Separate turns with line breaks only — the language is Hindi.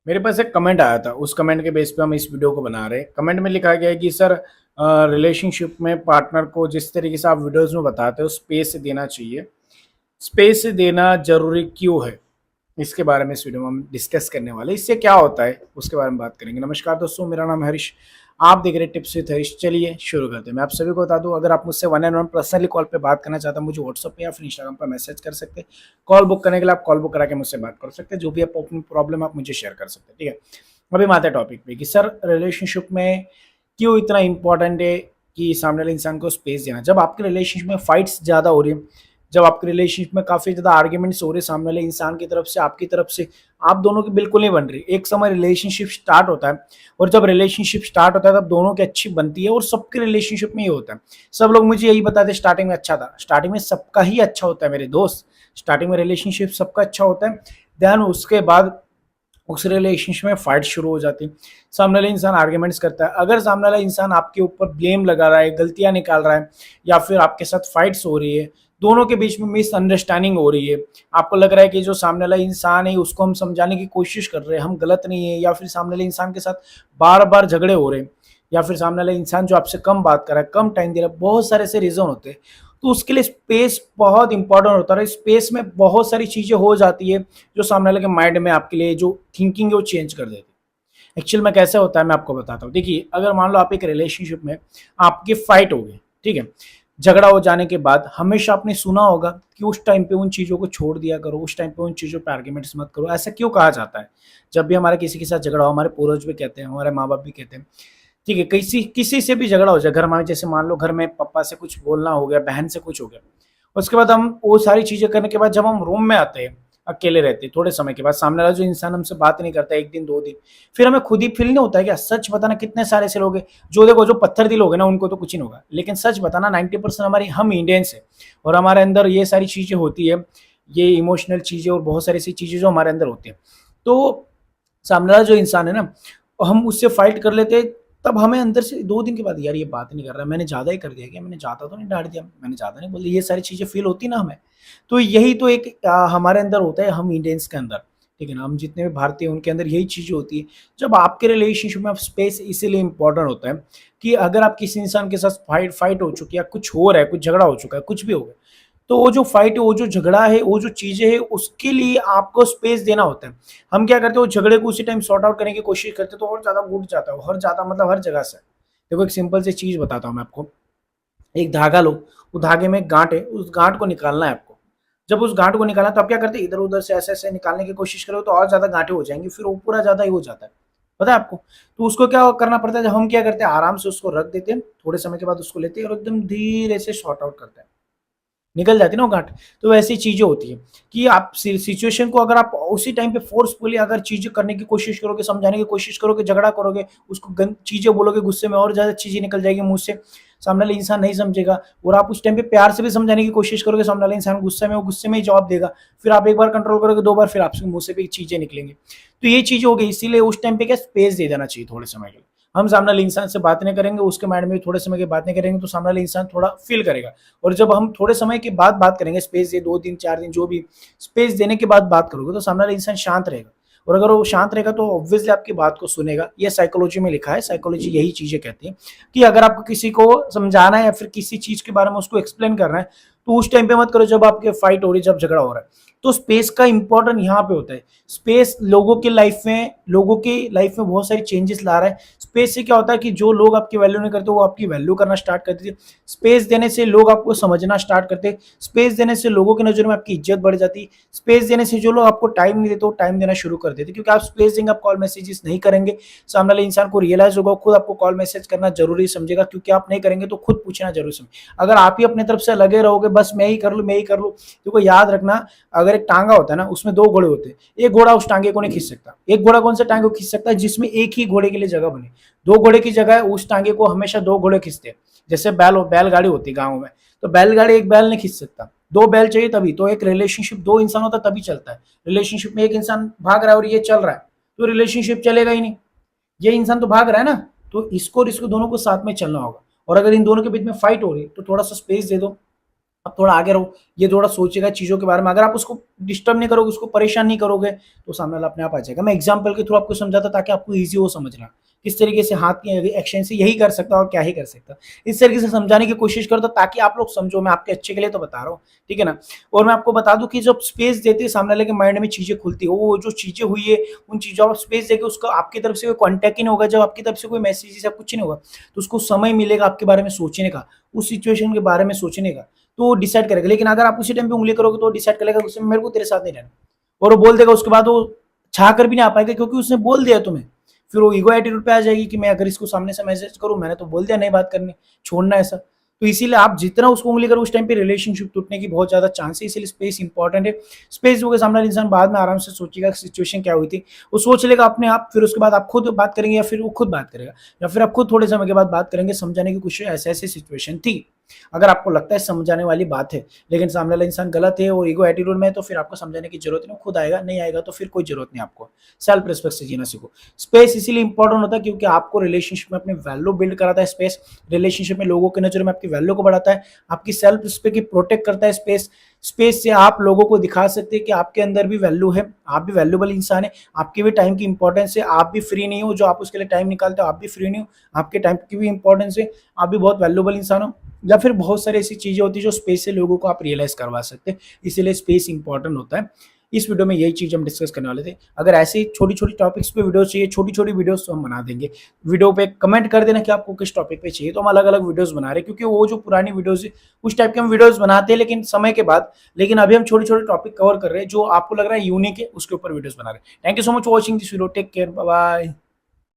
मेरे पास एक कमेंट आया था, उस कमेंट के बेस पे हम इस वीडियो को बना रहे हैं। कमेंट में लिखा गया है कि सर रिलेशनशिप में पार्टनर को जिस तरीके से आप वीडियोस में बताते हो स्पेस देना चाहिए। स्पेस देना ज़रूरी क्यों है? इसके बारे में इस वीडियो में हम डिस्कस करने वाले हैं। इससे क्या होता है उसके बारे में बात करेंगे। नमस्कार दोस्तों, मेरा नाम है हरीश। आप देख रहे हैं टिप्स विद हरीश। चलिए शुरू करते हैं। मैं आप सभी को बता दूं, अगर आप मुझसे one and one personally call पे बात करना चाहते हैं, मुझे व्हाट्सएप पे या फिर इंस्टाग्राम पर मैसेज कर सकते हैं। कॉल बुक करने के लिए आप कॉल बुक करा के मुझसे बात कर सकते हैं। जो भी आप अपनी प्रॉब्लम आप मुझे शेयर कर सकते हैं, ठीक है। अभी हम आते हैं टॉपिक पे कि सर रिलेशनशिप में क्यों इतना इंपॉर्टेंट है कि सामने वाले इंसान को स्पेस देना। जब आपके रिलेशनशिप में फाइट्स ज़्यादा हो रही है, जब आपके रिलेशनशिप में काफ़ी ज़्यादा आर्ग्यूमेंट्स हो रहे हैं सामने वाले इंसान की तरफ से, आपकी तरफ से, आप दोनों की बिल्कुल नहीं बन रही। एक समय रिलेशनशिप स्टार्ट होता है, और जब रिलेशनशिप स्टार्ट होता है तब दोनों की अच्छी बनती है, और सबके रिलेशनशिप में ये होता है। सब लोग मुझे यही बताते हैं स्टार्टिंग में अच्छा था। स्टार्टिंग में सबका ही अच्छा होता है मेरे दोस्त। स्टार्टिंग में रिलेशनशिप सबका अच्छा होता है। देन उसके बाद उस रिलेशनशिप में फाइट शुरू हो जाती है। सामने वाला इंसान आर्ग्यूमेंट्स करता है। अगर सामने वाला इंसान आपके ऊपर ब्लेम लगा रहा है, गलतियां निकाल रहा है, या फिर आपके साथ फाइट्स हो रही है, दोनों के बीच में मिसअंडरस्टैंडिंग हो रही है, आपको लग रहा है कि जो सामने वाला इंसान है उसको हम समझाने की कोशिश कर रहे हैं, हम गलत नहीं है, या फिर सामने वाले इंसान के साथ बार बार झगड़े हो रहे हैं, या फिर सामने वाला इंसान जो आपसे कम बात कर रहा है, कम टाइम दे रहा है, बहुत सारे ऐसे रीजन होते हैं। तो उसके लिए स्पेस बहुत इंपॉर्टेंट होता है। स्पेस में बहुत सारी चीजें हो जाती है जो सामने वाले के माइंड में आपके लिए जो थिंकिंग है वो चेंज कर देती है। एक्चुअल में कैसे होता है मैं आपको बताता हूँ। देखिए, अगर मान लो आप एक रिलेशनशिप में आपकी फाइट हो गई, ठीक है, झगड़ा हो जाने के बाद हमेशा आपने सुना होगा कि उस टाइम पे उन चीज़ों को छोड़ दिया करो, उस टाइम पे उन चीज़ों पे आर्ग्यूमेंट्स मत करो। ऐसा क्यों कहा जाता है? जब भी हमारे किसी के साथ झगड़ा हो, हमारे पूर्वज भी कहते हैं, हमारे माँ बाप भी कहते हैं, ठीक है, किसी किसी से भी झगड़ा हो जाए घर में, जैसे मान लो घर में पापा से कुछ बोलना हो गया, बहन से कुछ हो गया, उसके बाद हम वो सारी चीजें करने के बाद जब हम रूम में आते हैं, अकेले रहते हैं, थोड़े समय के बाद सामने वाला जो इंसान हमसे बात नहीं करता, एक दिन दो दिन, फिर हमें खुद ही फील नहीं होता है क्या? सच बताना, कितने सारे ऐसे लोग हैं जो, देखो, जो पत्थर दिल हो गए ना उनको तो कुछ ही नहीं होगा, लेकिन सच बताना 90% हमारी, हम इंडियंस है और हमारे अंदर ये सारी चीजें होती है, ये इमोशनल चीजें और बहुत सारी ऐसी चीजें जो हमारे अंदर होती है। तो सामने वाला जो इंसान है ना, हम उससे फाइट कर लेते हैं, तब हमें अंदर से 2 दिन के बाद, यार ये बात नहीं कर रहा, मैंने ज़्यादा ही कर दिया क्या? मैंने ज़्यादा तो नहीं डाँट दिया, मैंने ज़्यादा नहीं बोल दिया, ये सारी चीज़ें फ़ील होती ना हमें। तो यही तो एक हमारे अंदर होता है, हम इंडियंस के अंदर, ठीक है ना? हम जितने भी भारतीय हैं उनके अंदर यही चीज़ें होती है। जब आपके रिलेशनशिप में स्पेस इसीलिए इम्पोर्टेंट होता है कि अगर आप किसी इंसान के साथ फाइट फाइट हो चुकी है, कुछ हो रहा है, कुछ झगड़ा हो चुका है, कुछ भी हो गया, तो वो जो फाइट है, वो जो झगड़ा है, वो जो चीज़ें हैं, उसके लिए आपको स्पेस देना होता है। हम क्या करते हैं, वो झगड़े को उसी टाइम सॉर्ट आउट करने की कोशिश करते हैं, तो और ज़्यादा घुट जाता है, और ज़्यादा मतलब हर जगह से। देखो, एक सिंपल सी चीज़ बताता हूँ मैं आपको। एक धागा लो, वो धागे में एक गाँठ है, उस गाँठ को निकालना है आपको। जब उस गाँठ को निकालना है तो आप क्या करते हैं, इधर-उधर से ऐसे-ऐसे निकालने की कोशिश करोगे तो और ज़्यादा गाँठें हो जाएँगी, फिर वो पूरा ज़्यादा ही हो जाता है। पता है आपको? तो उसको क्या करना पड़ता है, जब हम क्या करते हैं, आराम से उसको रख देते हैं, थोड़े समय के बाद उसको लेते हैं और एकदम धीरे से सॉर्ट आउट करते हैं। निकल जाती है ना वो गांठ। तो वैसी चीजें होती है कि आप सिचुएशन को अगर आप उसी टाइम पे फोर्सफुली अगर चीजें करने की कोशिश करोगे, समझाने की कोशिश करोगे, झगड़ा करोगे, उसको गंद चीजें बोलोगे, गुस्से में और ज्यादा चीजें निकल जाएगी मुंह से, सामने वाला इंसान नहीं समझेगा। और आप उस टाइम पे प्यार से भी समझाने की कोशिश करोगे, सामने वाला इंसान गुस्से में, वो गुस्से में ही जवाब देगा। फिर आप एक बार कंट्रोल करोगे, दो बार, फिर आपसे मुंह से भी चीजें निकलेंगी। तो ये चीज हो गई। इसीलिए उस टाइम पे क्या, स्पेस दे देना चाहिए थोड़े समय के लिए। हम सामने वाले इंसान से बात नहीं करेंगे, उसके माइंड में थोड़े समय की बात नहीं करेंगे, तो सामने वाला इंसान थोड़ा फील करेगा। और जब हम थोड़े समय के बाद बात करेंगे, स्पेस दे, 2 दिन 4 दिन, जो भी स्पेस देने के बाद बात करोगे, तो सामने वाला इंसान शांत रहेगा। और अगर वो शांत रहेगा तो ऑब्वियसली आपकी बात को सुनेगा। ये साइकोलॉजी में लिखा है, साइकोलॉजी यही चीजें कहती है कि अगर आपको किसी को समझाना है या फिर किसी चीज के बारे में उसको एक्सप्लेन करना है, तो उस टाइम पे मत करो जब आपके फाइट हो रही है, जब झगड़ा हो रहा है। तो स्पेस का इंपॉर्टेंट यहाँ पे होता है। स्पेस लोगों के लाइफ में बहुत सारी चेंजेस ला रहा है। स्पेस से क्या होता है कि जो लोग आपकी वैल्यू नहीं करते वो आपकी वैल्यू करना स्टार्ट कर देते हैं। स्पेस देने से लोग आपको समझना स्टार्ट करते हैं। स्पेस देने से लोगों की नजर में आपकी इज्जत बढ़ जाती है। स्पेस देने से जो लोग आपको टाइम नहीं देते वो टाइम देना शुरू कर देते, क्योंकि आप स्पेस देंगे, आप कॉल मैसेजेस नहीं करेंगे, सामने वाले इंसान को रियलाइज होगा, खुद आपको कॉल मैसेज करना जरूरी समझेगा, क्योंकि आप नहीं करेंगे तो खुद पूछना जरूरी समझेगा। अगर आप ही अपनी तरफ से लगे रहोगे, बस मैं ही कर लूँ, मैं ही कर लूँ, देखो याद रखना, अगर एक टांगा होता है ना, उसमें 2 घोड़े होते हैं, एक घोड़ा उस टांगे को नहीं खींच सकता। एक घोड़ा कौन सा टांगे को खींच सकता है, जिसमें एक ही घोड़े के लिए जगह बने। 2 घोड़े की जगह उस टांगे को हमेशा 2 घोड़े खींचते हैं। जैसे बैलगाड़ी होती है गाँव में, तो बैलगाड़ी एक बैल नहीं खींच सकता, 2 बैल चाहिए तभी तो। एक रिलेशनशिप 2 इंसान होता है तभी चलता है। रिलेशनशिप में एक इंसान भाग रहा है और ये चल रहा है, तो रिलेशनशिप चलेगा ही नहीं। ये इंसान तो भाग रहा है ना, तो इसको और इसको दोनों को साथ में चलना होगा। और अगर इन दोनों के बीच में फाइट हो रही है तो थोड़ा सा स्पेस दे दो, आप थोड़ा आगे रहो, ये थोड़ा सोचेगा चीज़ों के बारे में। अगर आप उसको डिस्टर्ब नहीं करोगे, उसको परेशान नहीं करोगे, तो सामने वाला अपने आप आ जाएगा। मैं एग्जांपल के थ्रू आपको समझाता ताकि आपको ईज़ी हो समझना, किस तरीके से हाथ के एक्शन से यही कर सकता है और क्या ही कर सकता है। इस तरीके से समझाने की कोशिश करता ताकि आप लोग समझो, मैं आपके अच्छे के लिए तो बता रहा हूँ, ठीक है ना? और मैं आपको बता दूँ कि जब स्पेस देते हैं सामने वाले के माइंड में चीज़ें खुलती है, वो जो चीज़ें हुई है, उन चीज़ों आप स्पेस देके उसको आपकी तरफ से कोई कॉन्टैक्ट ही नहीं होगा, जब आपकी तरफ से कोई मैसेजेस या कुछ नहीं होगा, तो उसको समय मिलेगा आपके बारे में सोचने का, उस सिचुएशन के बारे में सोचने का। तो वो डिसाइड करेगा। लेकिन अगर आप उसी टाइम पे उंगली करोगे तो वो डिसाइड करेगा उस समय मेरे को तेरे साथ नहीं रहना, और वो बोल देगा। उसके बाद वो चाह कर भी नहीं आ पाएगा क्योंकि उसने बोल दिया तुम्हें। फिर वो ईगो एटीट्यूड पे आ जाएगी कि मैं अगर इसको सामने से मैसेज करूं, मैंने तो बोल दिया नहीं बात करनी, छोड़ना ऐसा। तो इसीलिए आप जितना उसको उंगली करो उस टाइम पे रिलेशनशिप टूटने की बहुत ज्यादा चांस है। इसीलिए स्पेस इंपॉर्टेंट है। स्पेस दोगे सामने वाला इंसान बाद में आराम से सोचेगा सिचुएशन क्या हुई थी, वो सोच लेगा अपने आप। फिर उसके बाद आप खुद बात करेंगे या फिर वो खुद बात करेगा, या फिर आप खुद थोड़े समय के बाद बात करेंगे, समझाने की कोशिश ऐसे ऐसी सिचुएशन थी। अगर आपको लगता है समझाने वाली बात है लेकिन सामने वाला इंसान गलत है और ईगो एटीट्यूड में है, तो फिर आपको समझाने की जरूरत नहीं, खुद आएगा। नहीं आएगा तो फिर कोई जरूरत नहीं आपको। सेल्फ रिस्पेक्ट से जीना सीखो। स्पेस इसीलिए इंपॉर्टेंट होता है क्योंकि आपको रिलेशनशिप में अपनी वैल्यू बिल्ड कराता है। स्पेस रिलेशनशिप में लोगों की नजर में आपकी वैल्यू को बढ़ाता है, आपकी सेल्फ रिस्पेक्ट की प्रोटेक्ट करता है। स्पेस स्पेस से आप लोगों को दिखा सकते हैं कि आपके अंदर भी वैल्यू है, आप भी वैल्यूबल इंसान है, आपकी भी टाइम की इंपॉर्टेंस है, आप भी फ्री नहीं हो। जो आप उसके लिए टाइम निकालते हो आप भी फ्री नहीं हो, आपके टाइम की भी इंपॉर्टेंस है, आप भी बहुत वैल्यूबल इंसान हो। या फिर बहुत सारी ऐसी चीजें होती है जो स्पेस से लोगों को आप रियलाइज करवा सकते हैं। इसीलिए स्पेस इंपॉर्टेंट होता है। इस वीडियो में यही चीज हम डिस्कस करने वाले थे। अगर ऐसे छोटी छोटी टॉपिक्स पे वीडियो चाहिए, छोटी छोटी वीडियोस तो हम बना देंगे। वीडियो पे कमेंट कर देना कि आपको किस टॉपिक पे चाहिए, तो हम अलग अलग वीडियोस बना रहे हैं। क्योंकि वो जो पुरानी वीडियोस है उस टाइप के हम वीडियोस बनाते हैं लेकिन समय के बाद। लेकिन अभी हम छोटे छोटे टॉपिक कवर कर रहे हैं जो आपको लग रहा है यूनिक है, उसके ऊपर वीडियोस बना रहे हैं। Thank you so much for watching this video. Take care, bye bye.